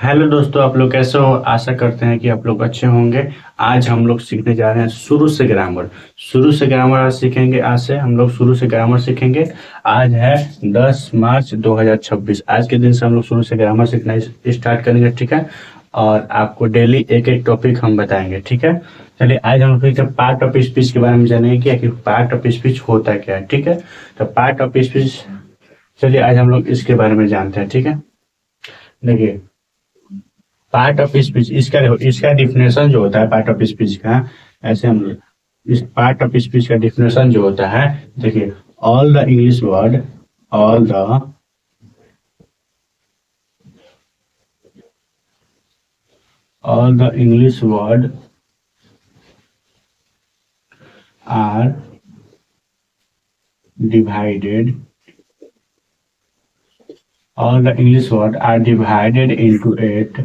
Hello दोस्तों, आप लोग कैसे हो? आशा करते हैं कि आप लोग अच्छे होंगे। आज हम लोग सीखने जा रहे हैं शुरू से ग्रामर। शुरू से ग्रामर आज सीखेंगे। आज से हम लोग शुरू से ग्रामर सीखेंगे। आज है 10 मार्च 2026। आज के दिन से हम लोग शुरू से ग्रामर सीखना स्टार्ट करेंगे, ठीक है। और आपको डेली एक एक टॉपिक हम बताएंगे, ठीक है। चलिए, आज हम फिर पार्ट ऑफ स्पीच के बारे में जानेंगे कि आखिर पार्ट ऑफ स्पीच होता क्या है, ठीक है। तो पार्ट ऑफ स्पीच, चलिए आज हम लोग इसके बारे में जानते हैं, ठीक है। देखिए, पार्ट ऑफ स्पीच, इसका देखो, इसका डिफिनेशन जो होता है पार्ट ऑफ स्पीच का, ऐसे हम इस पार्ट ऑफ स्पीच का डिफिनेशन जो होता है, देखिए, all the English word, all the all the English word are divided all the English words are divided into eight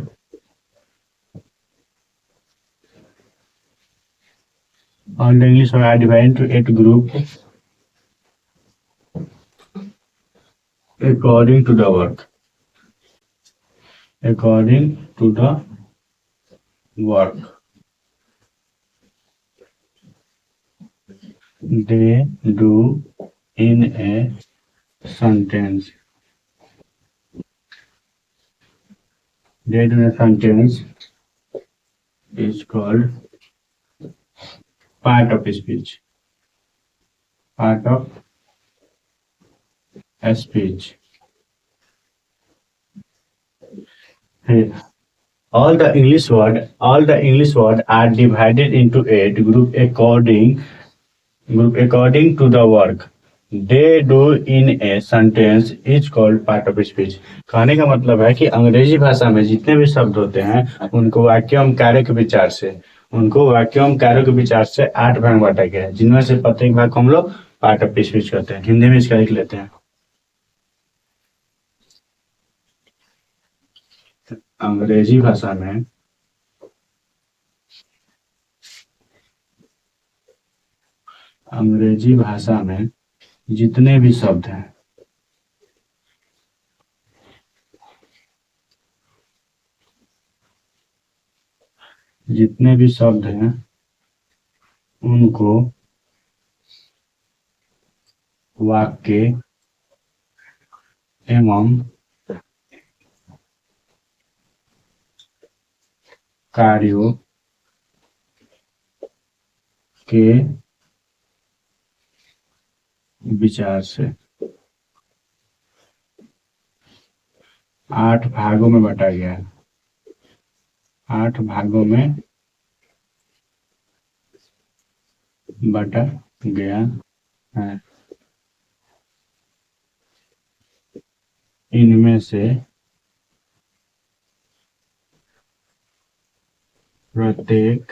all the English words are divided into eight groups according to the work. According to the work they do in a sentence. They do in a sentence is called part of speech. Part of speech. Hey, all the English word are divided into eight group according to the work they do in a sentence is called part of speech. कहने का मतलब है कि अंग्रेजी भाषा में जितने भी शब्द होते हैं उनको वाक्यम कार्य के विचार से आठ भाग बांटा गया है, जिनमें से प्रत्येक भाग को हम लोग पार्ट ऑफ स्पीच कहते हैं। हिंदी में इसका लिख लेते हैं, अंग्रेजी भाषा में जितने भी शब्द हैं, उनको वाक्य एवं कार्यों के विचार से आठ भागों में बांटा गया है। आठ भागों में बांटा गया है। इनमें से प्रत्येक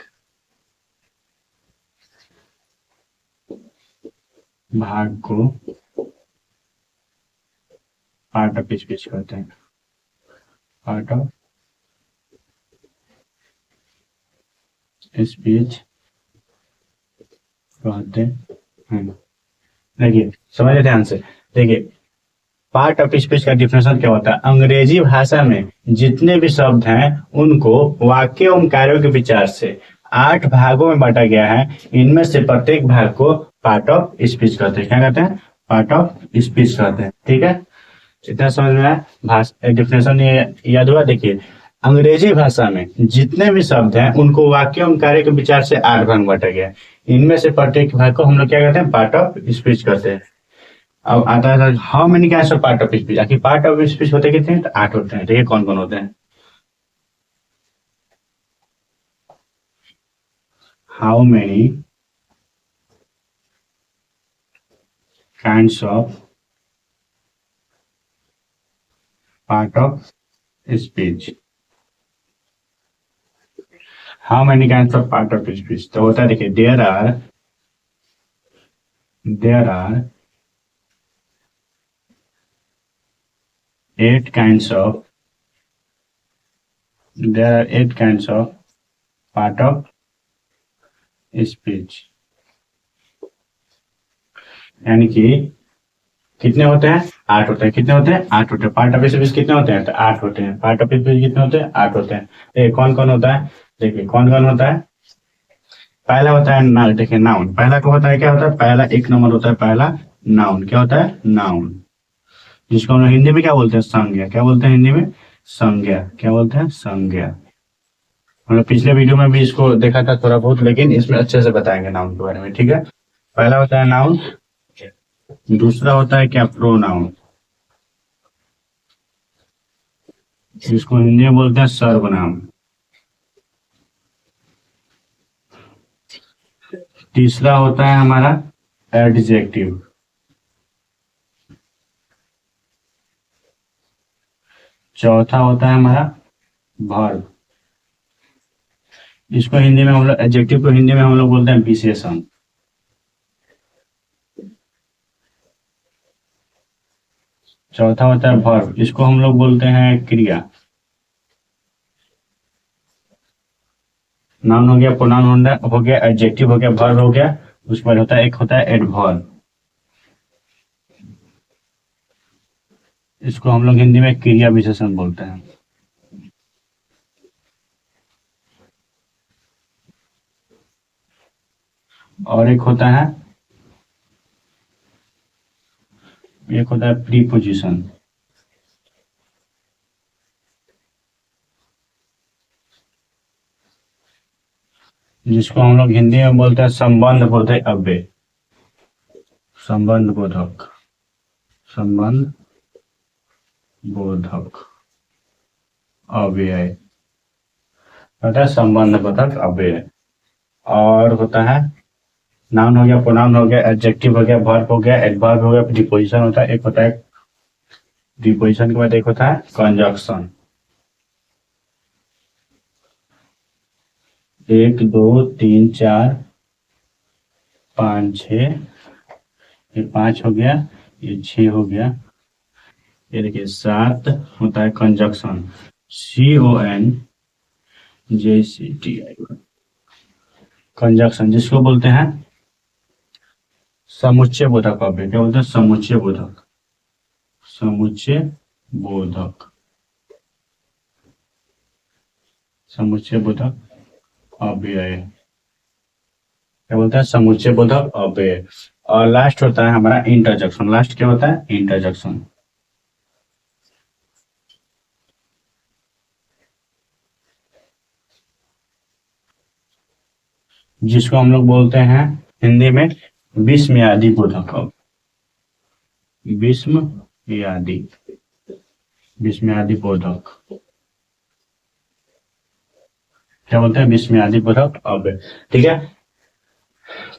भाग को पार्ट ऑफ स्पीच कहते हैं। पार्ट ऑफ स्पीच कहते हैं। देखिए, समझिए ध्यान से। देखिए, पार्ट ऑफ स्पीच का डिफिनेशन क्या होता है? अंग्रेजी भाषा में जितने भी शब्द हैं उनको वाक्य एवं कार्यों के विचार से आठ भागों में बांटा गया है। इनमें से प्रत्येक भाग को पार्ट ऑफ स्पीच कहते हैं। क्या कहते हैं? पार्ट ऑफ स्पीच कहते हैं, ठीक है। इतना समझ में आया? भाषा डिफिनेशन ये याद हुआ। देखिए, अंग्रेजी भाषा में जितने भी शब्द हैं उनको वाक्य एवं कार्य के विचार से आठ भाग में बांटा गया है। इनमें से प्रत्येक भाग को हम लोग क्या कहते हैं? पार्ट ऑफ स्पीच कहते हैं। अब आता है how many kinds of part of speech. आखिर पार्ट ऑफ स्पीच होते कितने हैं? तो आठ होते हैं। देखिए कौन कौन होते हैं। How many kinds of part of speech. How many kinds of part of speech तो होता है, देखिए, there are eight kinds of part of speech। यानी कि कितने होते हैं? 8 होते हैं। कितने होते हैं? 8 होते हैं। पार्ट ऑफ स्पीच कितने होते हैं? तो 8 होते हैं। पार्ट ऑफ स्पीच कितने होते हैं? 8 होते हैं। देखिए कौन कौन होता है, देखिए कौन कौन होता है। पहला होता है ना, देखिए नाउन। पहला को होता है, क्या होता है? पहला 1 नंबर होता है पहला नाउन। क्या होता है? नाउन, जिसको हम लोग हिंदी में क्या बोलते हैं? संज्ञा। क्या बोलते हैं हिंदी में? संज्ञा। क्या बोलते हैं? संज्ञा। हम लोग पिछले वीडियो में भी इसको देखा था थोड़ा बहुत, लेकिन इसमें अच्छे से बताएंगे नाउन के बारे में, ठीक है। पहला होता है नाउन, दूसरा होता है क्या? प्रोनाउन, जिसको हिंदी में बोलते हैं सर्वनाम। तीसरा होता है हमारा एडजेक्टिव। चौथा होता है हमारा वर्ब। इसको हिंदी में हम लोग, एडजेक्टिव को हिंदी में हम लोग बोलते हैं विशेषण। चौथा होता है वर्ब, इसको हम लोग बोलते हैं क्रिया। नाउन हो गया, प्रोनाउन हो गया, एडजेक्टिव हो गया, वर्ब हो गया। उसके बाद होता है, एक होता है एडवर्ब। इसको हम लोग हिंदी में क्रिया विशेषण बोलते हैं। और एक होता है प्रीपोजिशन। जिसको हम लोग हिंदी में बोलते हैं संबंध बोधक अव्यय। संबंध बोधक, संबंध बोधक अव्यय होता है, संबंध बोधक अव्यय। और होता है नाउन हो गया, प्रोनाउन हो गया, एडजेक्टिव हो गया, वर्ब हो गया, एडवर्ब हो गया, प्रीपोजिशन होता है। एक होता है प्रीपोजिशन के बाद एक होता है कंजक्शन। 1 2 3 4 5 6, ये 5 हो गया, ये 6 हो गया, ये देखिए 7 होता है कंजक्शन। CONJCTI कंजक्शन, जिसको बोलते हैं समुच्चय बोधक अव्यय। क्या बोलते हैं? समुच्चय बोधक, समुच्चय बोधक, समुच्चय बोधक अव्यय। क्या बोलते हैं? समुच्चय बोधक अव्यय। और लास्ट होता है हमारा इंटरजेक्शन। लास्ट क्या होता है? इंटरजेक्शन, जिसको हम लोग बोलते हैं हिंदी में विस्मयादि बोधक अव्यय। विस्मयादि, विस्मयादि बोधक। क्या बोलते हैं? विस्मयादि बोधक अव्यय, ठीक है।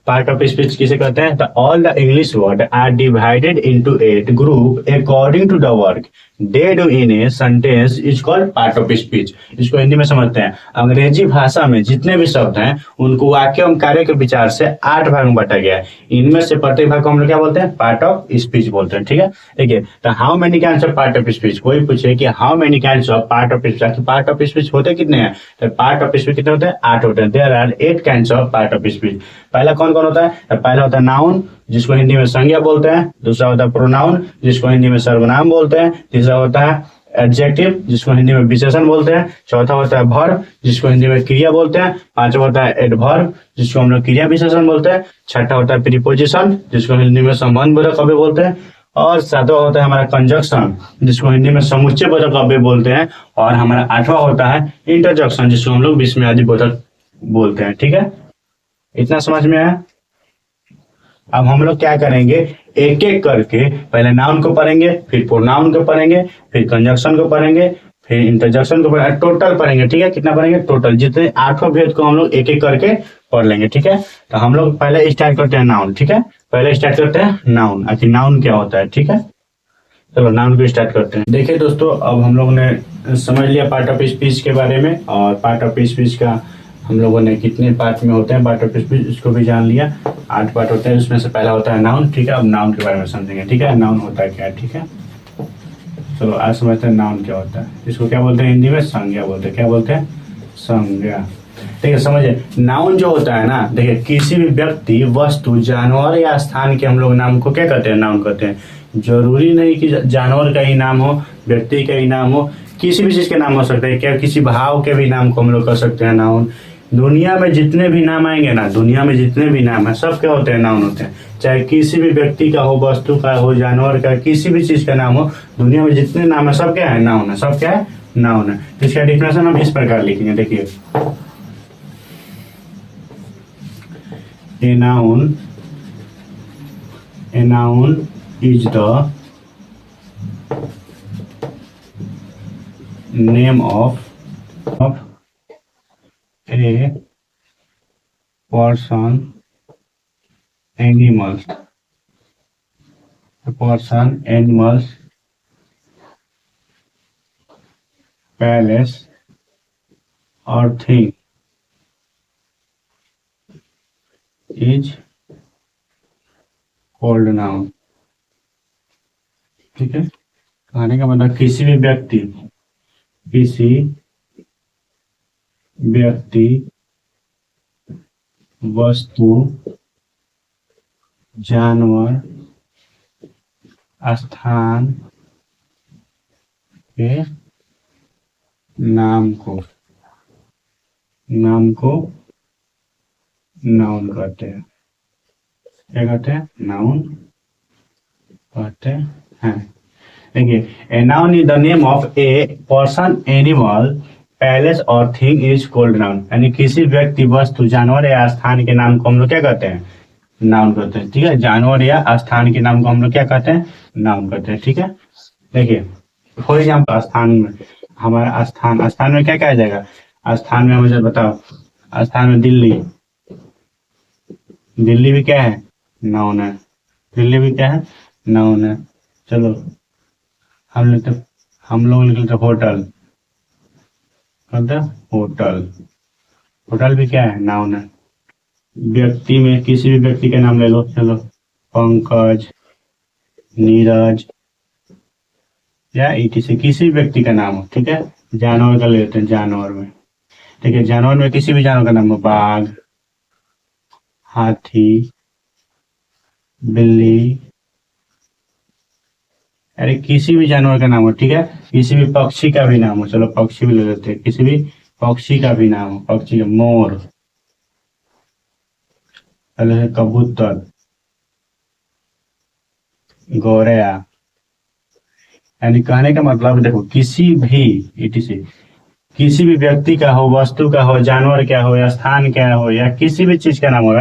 पार्ट ऑफ स्पीच किसे कहते हैं? All the English word are divided into 8 group according to the work they do in a sentence is called part of speech. इसको हिंदी में समझते हैं। अंग्रेजी भाषा में जितने भी शब्द हैं उनको वाक्य एवं कार्य के विचार से 8 भाग में बांटा गया है। इनमें से प्रत्येक भाग को हम लोग क्या बोलते हैं? पार्ट ऑफ स्पीच बोलते हैं, ठीक है। देखिए, तो how many kinds of part of speech, कोई पूछे कि how many kinds of part of speech, part of speech होते कितने हैं? तो पार्ट ऑफ स्पीच कितने होते हैं? 8 होते हैं। There are 8 kinds of part of speech. पहला कौन कौन होता है? पहला होता है नाउन, जिसको हिंदी में संज्ञा बोलते हैं। दूसरा होता है प्रोनाउन, जिसको हिंदी में सर्वनाम बोलते हैं। तीसरा होता है एडजेक्टिव, जिसको हिंदी में विशेषण बोलते हैं। चौथा होता है वर्ब, जिसको हिंदी में क्रिया बोलते हैं। पांचवा होता है एडवर्ब, जिसको हम लोग क्रिया विशेषण बोलते हैं। छठा होता है प्रीपोजिशन, जिसको हिंदी में संबंध बोधक अव्यय बोलते हैं। और सातवां होता है हमारा कंजक्शन, जिसको हिंदी में समुच्चय बोधक अव्यय बोलते हैं। और हमारा आठवां होता है इंटरजेक्शन, जिसको हम लोग विस्मयादि बोधक बोलते हैं, ठीक है। इतना समझ में आया? अब हम लोग क्या करेंगे, एक एक करके पहले नाउन को पढ़ेंगे, फिर प्रोनाउन को पढ़ेंगे, फिर कंजक्शन को पढ़ेंगे, फिर इंटरजेक्शन को पढ़ेंगे, टोटल पढ़ेंगे, ठीक है। कितना पढ़ेंगे? टोटल जितने 8 भेद को हम लोग एक एक करके पढ़ लेंगे, ठीक है। तो हम लोग पहले स्टार्ट करते हैं नाउन, ठीक है। पहले स्टार्ट करते हैं नाउन। आखिर नाउन क्या होता है, ठीक है। चलो नाउन को स्टार्ट करते हैं। देखिए दोस्तों, अब हम लोगों ने समझ लिया पार्ट ऑफ स्पीच के बारे में, और पार्ट ऑफ स्पीच का हम लोगों ने कितने पार्ट में होते हैं पार्ट ऑफ स्पीच, इसको भी जान लिया। 8 पार्ट होते हैं, उसमें से पहला होता है नाउन, ठीक है। अब नाउन के बारे में समझेंगे, ठीक है। नाउन होता है क्या, ठीक है। चलो आज समझते हैं नाउन क्या होता है। इसको क्या बोलते हैं हिंदी में? संज्ञा बोलते हैं। क्या बोलते हैं? संज्ञा। ठीक है, समझिए। नाउन जो होता है ना, देखिए किसी भी व्यक्ति, वस्तु, जानवर या स्थान के हम लोग नाम को क्या कहते हैं? नाउन कहते हैं। जरूरी नहीं कि जानवर का ही नाम हो, व्यक्ति का ही नाम हो, किसी भी चीज के नाम हो सकते हैं। क्या किसी भाव के भी नाम को हम लोग कर सकते हैं नाउन। दुनिया में जितने भी नाम आएंगे ना, दुनिया में जितने भी नाम है सब क्या होते हैं, नाउन होते हैं। चाहे किसी भी व्यक्ति का हो, वस्तु का हो, जानवर का, किसी भी चीज का नाम हो, दुनिया में जितने नाम है सब क्या है, नाउन है। सब क्या है, नाउन है। इसका डिफिनेशन हम इस प्रकार लिखेंगे, देखिए। A noun is the name of a person, animals, place or thing is called noun। ठीक है, कहने का मतलब किसी भी व्यक्ति, वस्तु, जानवर, स्थान के नाम को नाउन कहते हैं। क्या कहते हैं, नाउन कहते हैं। देखिए, a noun is the name of a person, animal, palace और थिंग इज कॉल्ड नाउन। यानी किसी व्यक्ति, वस्तु, जानवर या स्थान के नाम को हम लोग क्या कहते हैं, नाउन कहते हैं। ठीक है, जानवर या स्थान के नाम को हम लोग क्या कहते हैं, नाउन कहते हैं। ठीक है, देखिए फॉर एग्जाम्पल स्थान में, हमारा स्थान में क्या कहा जाएगा, स्थान में मुझे बताओ, स्थान में दिल्ली भी क्या है, नाउन है। दिल्ली भी क्या है, नाउन है। चलो हम लोग लिखते होटल, होटल भी क्या है, नाउन है। व्यक्ति में किसी भी व्यक्ति का नाम ले लो, चलो पंकज, नीरज या ईटीसी, किसी भी व्यक्ति का नाम हो। ठीक है, जानवर का ले लेते हैं, जानवर में ठीक है, जानवर में किसी भी जानवर का नाम हो, बाघ, हाथी, बिल्ली, अरे किसी भी जानवर का नाम हो। ठीक है, किसी भी पक्षी का भी नाम हो, चलो पक्षी भी ले लेते हैं, किसी भी पक्षी का भी नाम हो, पक्षी का मोर, कबूतर, गौरैया। यानी कहने का मतलब देखो, किसी भी व्यक्ति का हो, वस्तु का हो, जानवर का हो, या स्थान का हो, या किसी भी चीज का नाम हो।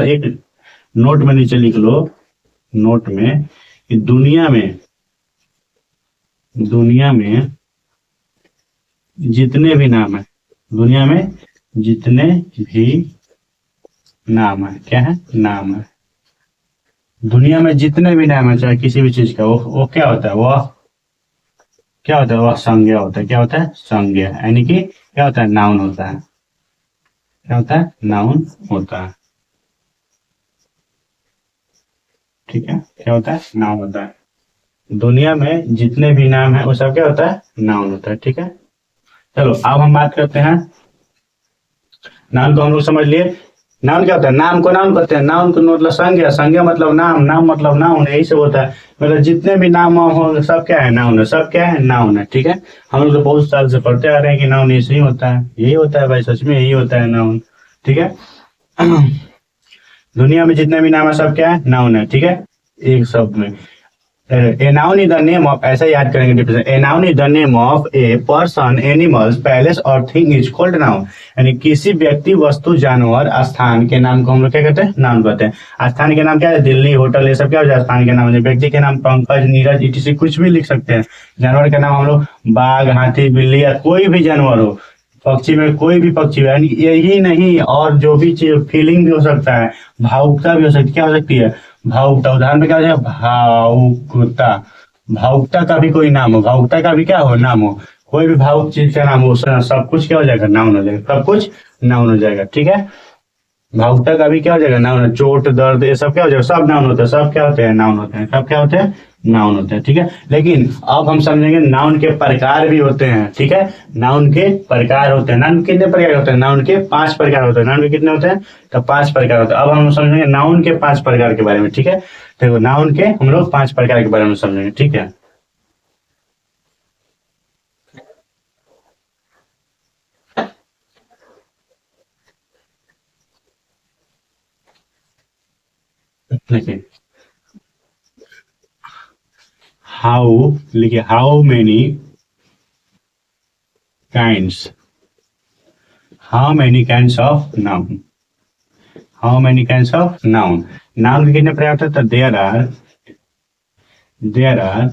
एक नोट में नीचे लिख लो, नोट में कि दुनिया में जितने भी नाम है, दुनिया में जितने भी नाम है, क्या है, नाम है। दुनिया में जितने भी नाम है, चाहे किसी भी चीज का, वो क्या होता है, वह संज्ञा होता है। क्या होता है, संज्ञा। यानी कि क्या होता है, नाउन होता है। क्या होता है, नाउन होता है। ठीक है, क्या होता है, नाउन होता है। दुनिया में जितने भी नाम है वो सब क्या होता है, नाउन होता है। ठीक है, चलो अब हम बात करते हैं, नाउन को हम लोग समझ लिए। नाउन क्या होता है, नाम को नाउन कहते हैं। नाउन को मतलब संज्ञा मतलब नाम मतलब नाउन, यही सब होता है। मतलब जितने भी नाम हो सब क्या है, नाउन है। सब क्या है, नाउन है। ठीक है, हम लोग तो बहुत साल से पढ़ते आ रहे हैं कि नाउन ऐसे ही होता है, यही होता है भाई, सच में यही होता है नाउन। ठीक है, दुनिया में जितने भी नाम है सब क्या है, नाउन है। ठीक है, एक शब्द में a noun is the name of, ऐसा याद करेंगे definition, a noun is the name of a person, animals, palace और थिंग इज कॉल्ड नाउन। यानी किसी व्यक्ति, वस्तु, जानवर, स्थान के नाम को हम लोग क्या कहते हैं, नाउन कहते हैं। स्थान के नाम क्या है, दिल्ली, होटल, ये सब क्या हो जाए, स्थान के नाम है। व्यक्ति के नाम पंकज, नीरज, ईटीसी कुछ भी लिख सकते हैं। जानवर के नाम हम लोग बाघ, हाथी, बिल्ली या कोई भी जानवर हो। पक्षी में कोई भी पक्षी हो, यानी यही नहीं और जो भी चीज, फीलिंग भी हो सकता है, भावुकता भी हो सकती है। क्या हो सकती है, भावुकता। उदाहरण में क्या हो जाएगा, भावुकता। भावुकता का भी कोई नाम हो, भावुकता का भी क्या हो, नाम हो। कोई भी भावुक चीज का नाम हो, सब कुछ क्या हो जाएगा, नाउन हो जाएगा। सब कुछ नाउन हो जाएगा। ठीक है, भावुकता का भी क्या हो जाएगा, नाउन। चोट, दर्द, ये सब क्या हो जाएगा, सब नाउन होता है। सब क्या होते हैं, नाउन होते हैं। सब क्या होते हैं, नाउन होते हैं। ठीक है, लेकिन अब हम समझेंगे नाउन के प्रकार भी होते हैं। ठीक है, नाउन के प्रकार होते हैं। नाउन कितने प्रकार होते हैं, नाउन के 5 प्रकार होते हैं। नाउन के कितने होते हैं, तो 5 प्रकार होते हैं। अब हम समझेंगे नाउन के 5 प्रकार के बारे में। ठीक है, देखो नाउन के हम लोग 5 प्रकार के बारे में समझेंगे, ठीक है। देखिए हाउ, लिखिए how many kinds, how many kinds of noun, how many kinds of noun, noun के कितने प्रकार होते हैं, तो there are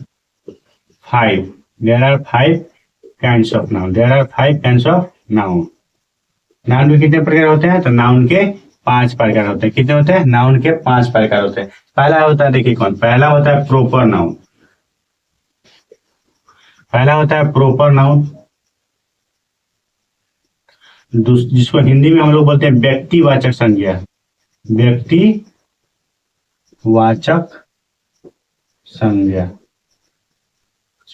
5, there are 5 kinds of noun, there are 5 kinds of noun. Noun के कितने प्रकार होते हैं, तो नाउन के 5 प्रकार होते हैं। कितने होते हैं, नाउन के 5 प्रकार होते हैं। पहला होता है, देखिए कौन, पहला होता है प्रॉपर नाउन, पहला होता है प्रॉपर नाउन, जिसको हिंदी में हम लोग बोलते हैं व्यक्तिवाचक संज्ञा, व्यक्तिवाचक संज्ञा,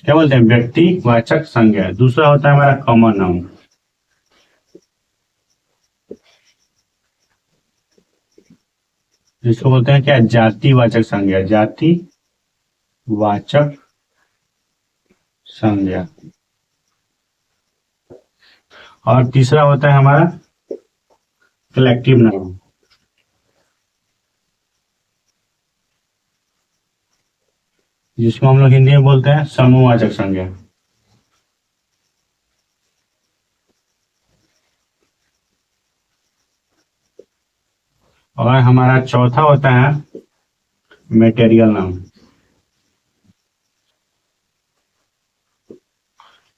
क्या बोलते हैं, व्यक्तिवाचक संज्ञा। दूसरा होता है हमारा कॉमन नाउन, जिसको बोलते हैं क्या, जातिवाचक संज्ञा, जातिवाचक संज्ञा। और तीसरा होता है हमारा कलेक्टिव नाउन, जिसको हम लोग हिंदी में बोलते हैं समूहवाचक संज्ञा। और हमारा चौथा होता है मटेरियल नाउन,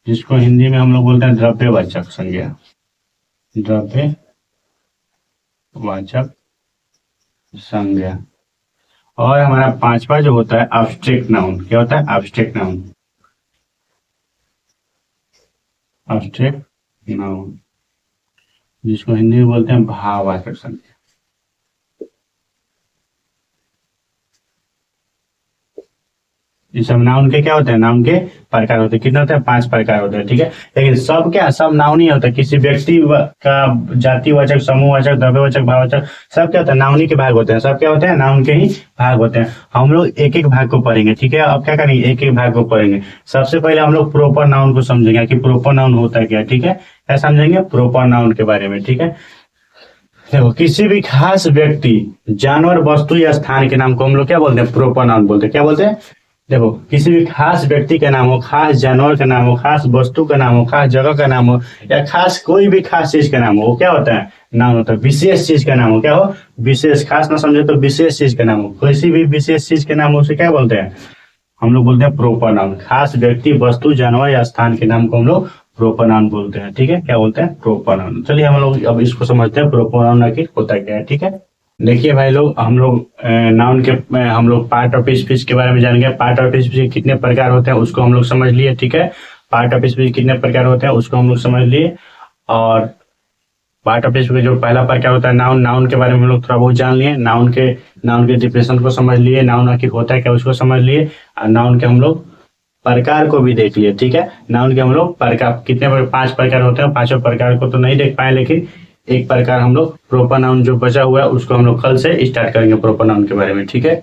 जिसको हिंदी में हम लोग बोलते हैं द्रव्यवाचक संज्ञा, द्रव्यवाचक संज्ञा। और हमारा पांचवा जो होता है एब्स्ट्रैक्ट नाउन, क्या होता है, एब्स्ट्रैक्ट नाउन, एब्स्ट्रैक्ट नाउन, जिसको हिंदी में बोलते हैं भाववाचक संज्ञा। ये सब नाउन के क्या होते हैं, नाउन के प्रकार होते हैं। कितने होते हैं, 5 प्रकार होते हैं, ठीक है। लेकिन सब क्या, सब नाउन ही होता है। किसी व्यक्ति का जातिवाचक, समूहवाचक, द्रव्यवाचक, भाववाचक, सब क्या होता है, नाउन ही के भाग होते हैं। सब क्या होते हैं, नाउन के ही भाग होते हैं। हम लोग एक एक भाग को पढ़ेंगे, ठीक है। अब क्या करेंगे, एक एक भाग को पढ़ेंगे। सबसे पहले हम लोग प्रॉपर नाउन को समझेंगे कि प्रॉपर नाउन होता है क्या, ठीक है। क्या समझेंगे, प्रॉपर नाउन के बारे में, ठीक है। देखो किसी भी खास व्यक्ति, जानवर, वस्तु या स्थान के नाम को हम लोग क्या बोलते हैं, प्रॉपर नाउन बोलते हैं। क्या बोलते हैं, देखो किसी भी खास व्यक्ति का नाम हो, खास जानवर का नाम हो, खास वस्तु का नाम हो, खास जगह का नाम हो, या खास कोई भी खास चीज का नाम हो, वो क्या होता है, नाम होता है। विशेष चीज का नाम हो, क्या हो, विशेष, खास ना समझे तो विशेष चीज का नाम हो, किसी भी विशेष चीज के नाम हो, उसे क्या बोलते हैं, हम लोग बोलते हैं प्रॉपर नाउन। खास व्यक्ति, वस्तु, जानवर या स्थान के नाम को हम लोग प्रॉपर नाउन बोलते हैं, ठीक है। क्या बोलते हैं, प्रॉपर नाउन। चलिए हम लोग अब इसको समझते हैं, प्रॉपर नाउन आखिर होता क्या है, ठीक है। देखिए भाई लोग, हम लोग नाउन के हम लोग पार्ट ऑफ स्पीच के बारे में जानेंगे। पार्ट ऑफ स्पीच के कितने प्रकार होते हैं उसको हम लोग समझ लिए, ठीक है। पार्ट ऑफ स्पीच कितने प्रकार होते हैं उसको हम लोग समझ लिए। और पार्ट ऑफ स्पीच जो पहला प्रकार होता है नाउन, नाउन के बारे में हम लोग थोड़ा बहुत जान लिए। नाउन के डिफिनेशन को समझ लिए, नाउन आखिर होता है क्या उसको समझ लिए। और नाउन के हम लोग प्रकार को भी देख लिए, ठीक है। नाउन के हम लोग प्रकार कितने 5 प्रकार होते हैं, 5 प्रकार को तो नहीं देख पाए, लेकिन एक प्रकार हम लोग प्रॉपर नाउन जो बचा हुआ है उसको हम लोग कल से स्टार्ट करेंगे प्रॉपर नाउन के बारे में, ठीक है।